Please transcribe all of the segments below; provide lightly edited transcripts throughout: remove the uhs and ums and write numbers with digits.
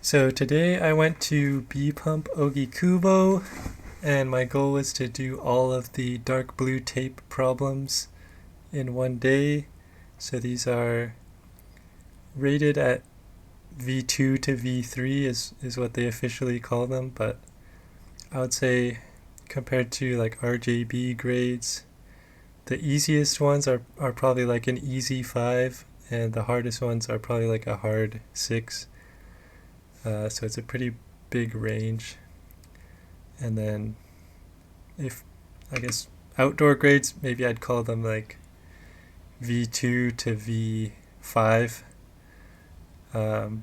So today I went to B Pump Ogikubo, and my goal was to do all of the dark blue tape problems in one day. So these are rated at V2 to V3 is what they officially call them, but I would say compared to like RJB grades, the easiest ones are probably like an easy 5, and the hardest ones are probably like a hard 6. So it's a pretty big range. And then if I guess outdoor grades, maybe I'd call them like V2 to V5. Um,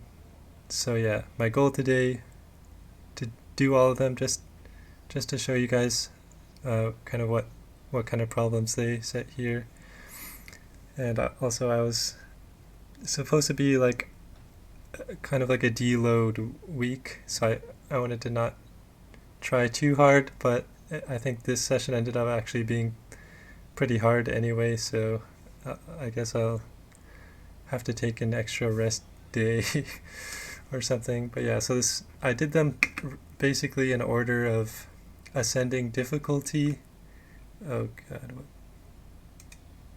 so yeah, my goal today to do all of them just to show you guys kind of what kind of problems they set here. And also I was supposed to be like kind of like a deload week, so I wanted to not try too hard, but I think this session ended up actually being pretty hard anyway, so I guess I'll have to take an extra rest day or something. But yeah, so this I did them basically in order of ascending difficulty. Oh god.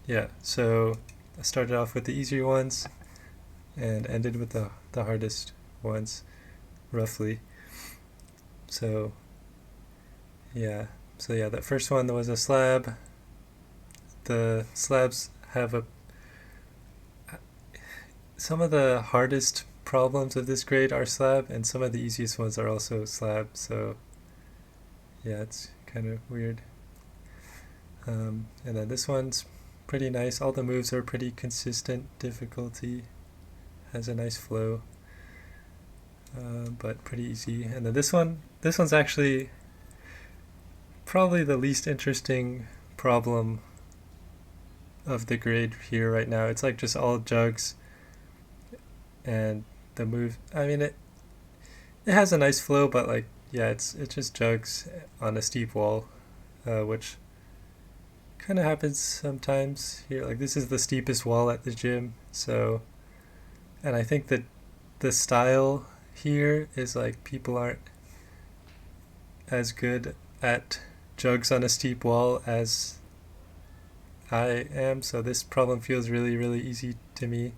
Yeah, so I started off with the easier ones and ended with the hardest ones, roughly. So yeah, that first one was a slab. The slabs have a some of the hardest problems of this grade are slab, and some of the easiest ones are also slab. So yeah, it's kind of weird. And then this one's pretty nice. All the moves are pretty consistent. Difficulty has a nice flow, but pretty easy. And then this one's actually probably the least interesting problem of the grade here right now. It's like just all jugs, and the move. I mean, it has a nice flow, but like yeah, it's just jugs on a steep wall, which kind of happens sometimes here. Like this is the steepest wall at the gym, so and I think that the style here is like people aren't as good at jugs on a steep wall as I am, so this problem feels really really easy to me,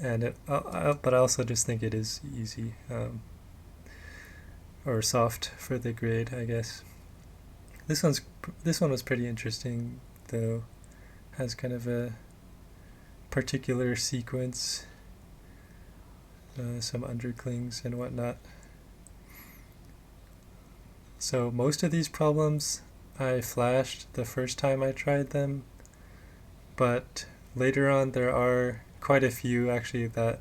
and but I also just think it is easy, or soft for the grade, I guess. This one's this one was pretty interesting though. Has kind of a particular sequence, some underclings and whatnot. So most of these problems I flashed the first time I tried them, but later on there are quite a few actually that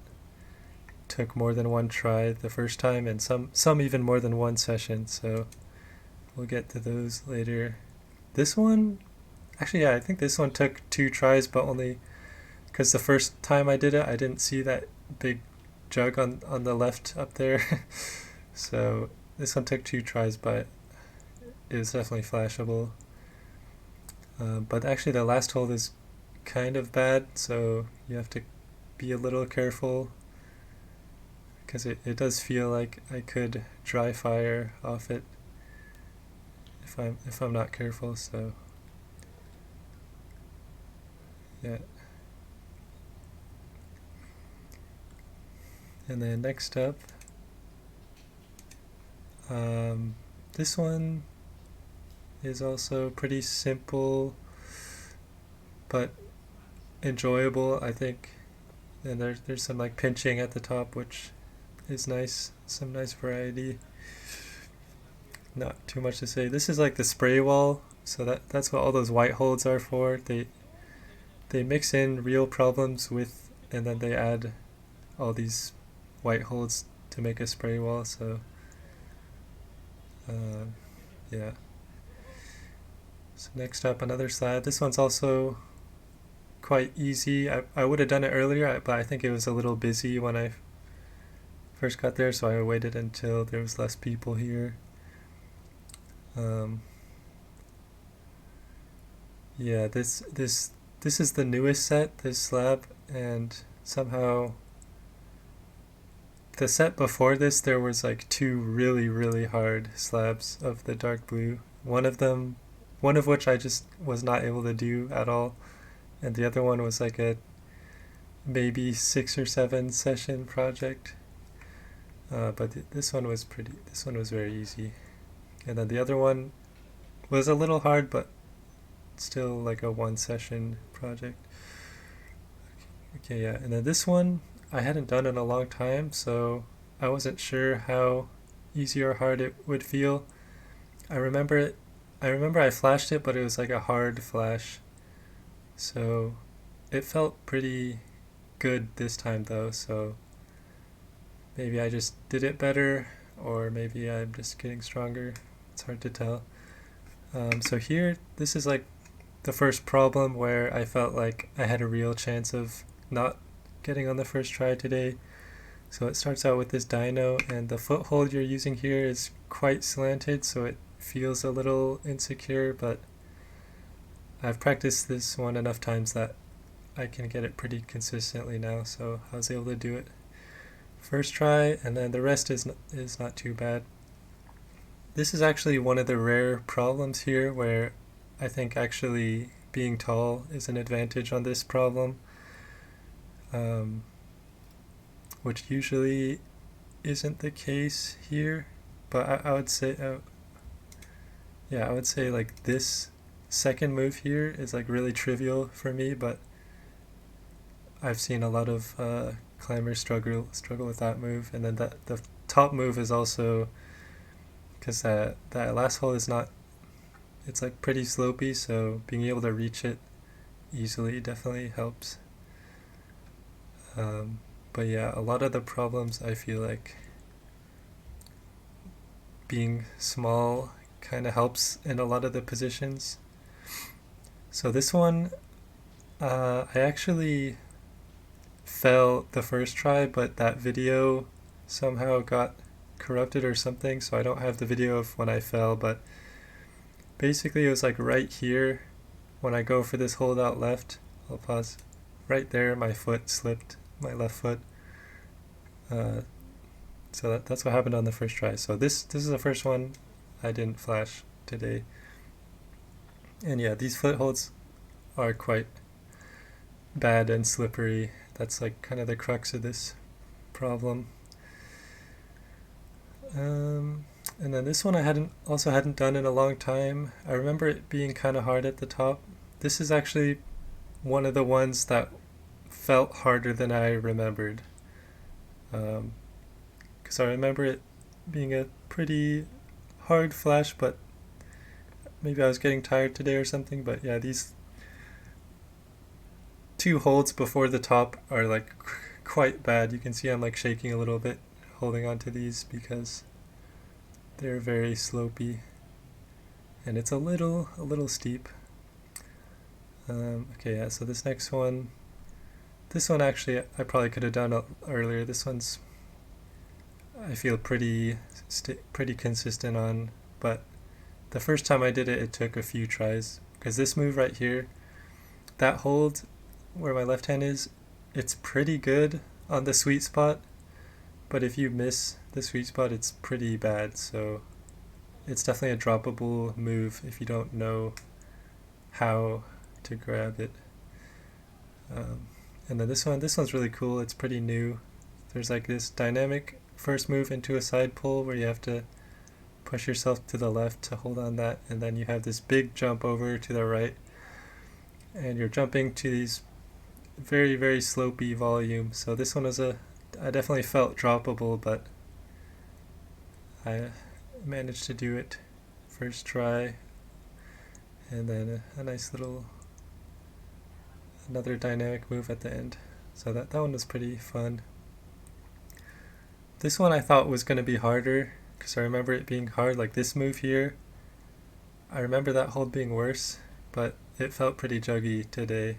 took more than one try the first time, and some even more than one session. So we'll get to those later. This one, actually, yeah, I think this one took 2 tries, but only because the first time I did it, I didn't see that big jug on the left up there. So this one took 2 tries, but it was definitely flashable. But actually, the last hold is kind of bad, so you have to be a little careful because it does feel like I could dry fire off it if I'm not careful. So yeah. And then next up, this one is also pretty simple but enjoyable, I think. And there's some like pinching at the top, which is nice. Some nice variety. Not too much to say. This is like the spray wall, so that's what all those white holds are for. They mix in real problems with, and then they add all these white holds to make a spray wall. So yeah. So next up, another slab. This one's also quite easy. I would have done it earlier, but I think it was a little busy when I first got there, so I waited until there was less people here. Yeah, this is the newest set, this slab, and somehow the set before this, there was like two really, really hard slabs of the dark blue. One of which I just was not able to do at all, and the other one was like a maybe 6 or 7 session project. This one was very easy. And then the other one was a little hard, but still like a 1 session project. Okay, yeah. And then this one I hadn't done in a long time, so I wasn't sure how easy or hard it would feel. I remember I flashed it, but it was like a hard flash. So it felt pretty good this time though, so maybe I just did it better, or maybe I'm just getting stronger. It's hard to tell. So here, this is like the first problem where I felt like I had a real chance of not getting on the first try today. So it starts out with this dyno, and the foothold you're using here is quite slanted, so it feels a little insecure, but I've practiced this one enough times that I can get it pretty consistently now, so I was able to do it first try, and then the rest is not too bad. This is actually one of the rare problems here where I think actually being tall is an advantage on this problem, which usually isn't the case here, but I would say, I would say like this second move here is like really trivial for me, but I've seen a lot of climbers struggle with that move, and then the top move is also, because that last hole is not, it's like pretty slopey, so being able to reach it easily definitely helps. But yeah, a lot of the problems I feel like being small kind of helps in a lot of the positions. So this one, I actually fell the first try, but that video somehow got corrupted or something, so I don't have the video of when I fell, but basically it was like right here when I go for this hold out left. I'll pause. Right there my foot slipped, my left foot. So that's what happened on the first try. So this is the first one I didn't flash today. And yeah, these footholds are quite bad and slippery. That's like kind of the crux of this problem. And then this one I hadn't done in a long time. I remember it being kind of hard at the top. This is actually one of the ones that felt harder than I remembered. Because I remember it being a pretty hard flash, but maybe I was getting tired today or something. But yeah, these 2 holds before the top are like quite bad. You can see I'm like shaking a little bit holding on to these because they're very slopey and it's a little steep. Okay, yeah, so this next one, actually I probably could have done earlier. This one's, I feel pretty consistent on, but the first time I did it, it took a few tries, because this move right here, that hold where my left hand is, it's pretty good on the sweet spot, but if you miss the sweet spot, it's pretty bad. So it's definitely a droppable move if you don't know how to grab it. And then this one's really cool. It's pretty new. There's like this dynamic first move into a side pull where you have to push yourself to the left to hold on that, and then you have this big jump over to the right, and you're jumping to these very, very slopey volumes. So this one was I definitely felt droppable, but I managed to do it first try, and then a nice little another dynamic move at the end. So that one was pretty fun. This one I thought was going to be harder, because I remember it being hard, like this move here. I remember that hold being worse, but it felt pretty juggy today,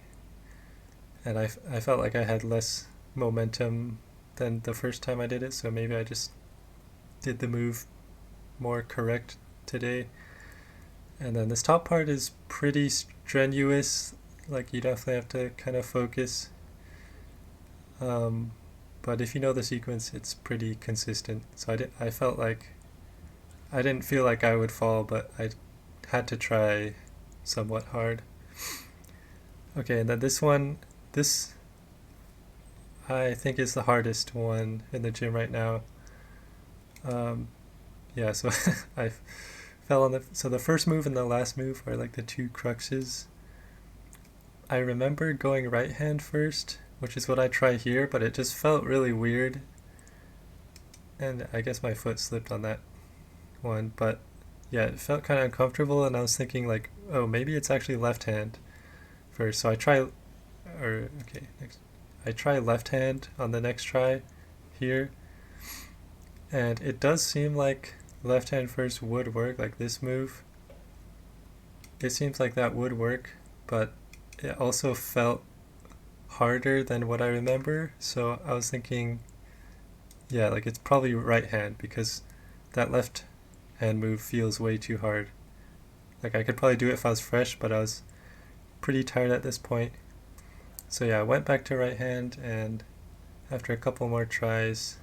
and I felt like I had less momentum than the first time I did it, so maybe I just did the move more correct today. And then this top part is pretty strenuous, like you definitely have to kind of focus, but but if you know the sequence, it's pretty consistent. So I felt like I didn't feel like I would fall, but I had to try somewhat hard. Okay, and then this I think is the hardest one in the gym right now. Yeah, so I fell on so the first move and the last move are like the two cruxes. I remember going right hand first, which is what I try here, but it just felt really weird. And I guess my foot slipped on that one, but yeah, it felt kind of uncomfortable, and I was thinking like, oh, maybe it's actually left hand first. So I try left hand on the next try here, and it does seem like left hand first would work, like this move. It seems like that would work, but it also felt harder than what I remember. So I was thinking, yeah, like it's probably right hand because that left hand move feels way too hard. Like I could probably do it if I was fresh, but I was pretty tired at this point. So yeah, I went back to right hand, and after a couple more tries,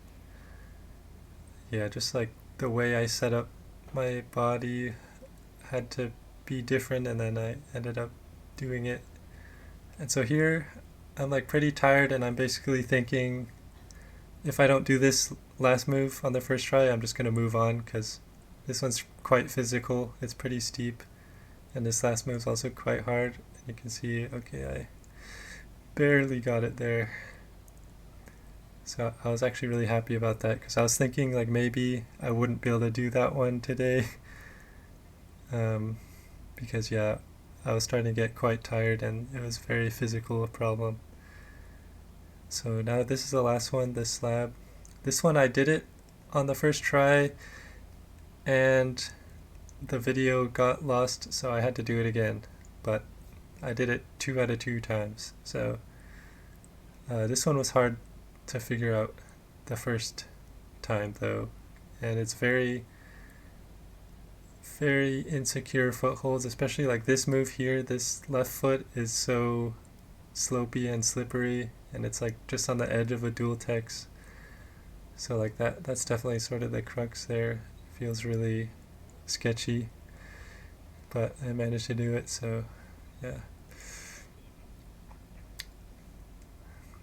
yeah, just like the way I set up my body had to be different, and then I ended up doing it. And so here I'm like pretty tired, and I'm basically thinking if I don't do this last move on the first try, I'm just going to move on because this one's quite physical. It's pretty steep, and this last move's also quite hard. You can see, okay, I barely got it there. So I was actually really happy about that because I was thinking like maybe I wouldn't be able to do that one today. Because yeah, I was starting to get quite tired, and it was very physical a problem. So now this is the last one, the slab. This one I did it on the first try, and the video got lost, so I had to do it again. But I did it 2 out of 2 times. So this one was hard to figure out the first time though, and it's very insecure footholds, especially like this move here. This left foot is so slopey and slippery, and it's like just on the edge of a dual text. So like that's definitely sort of the crux there. It feels really sketchy, but I managed to do it, so yeah.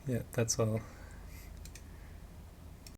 Yeah, that's all.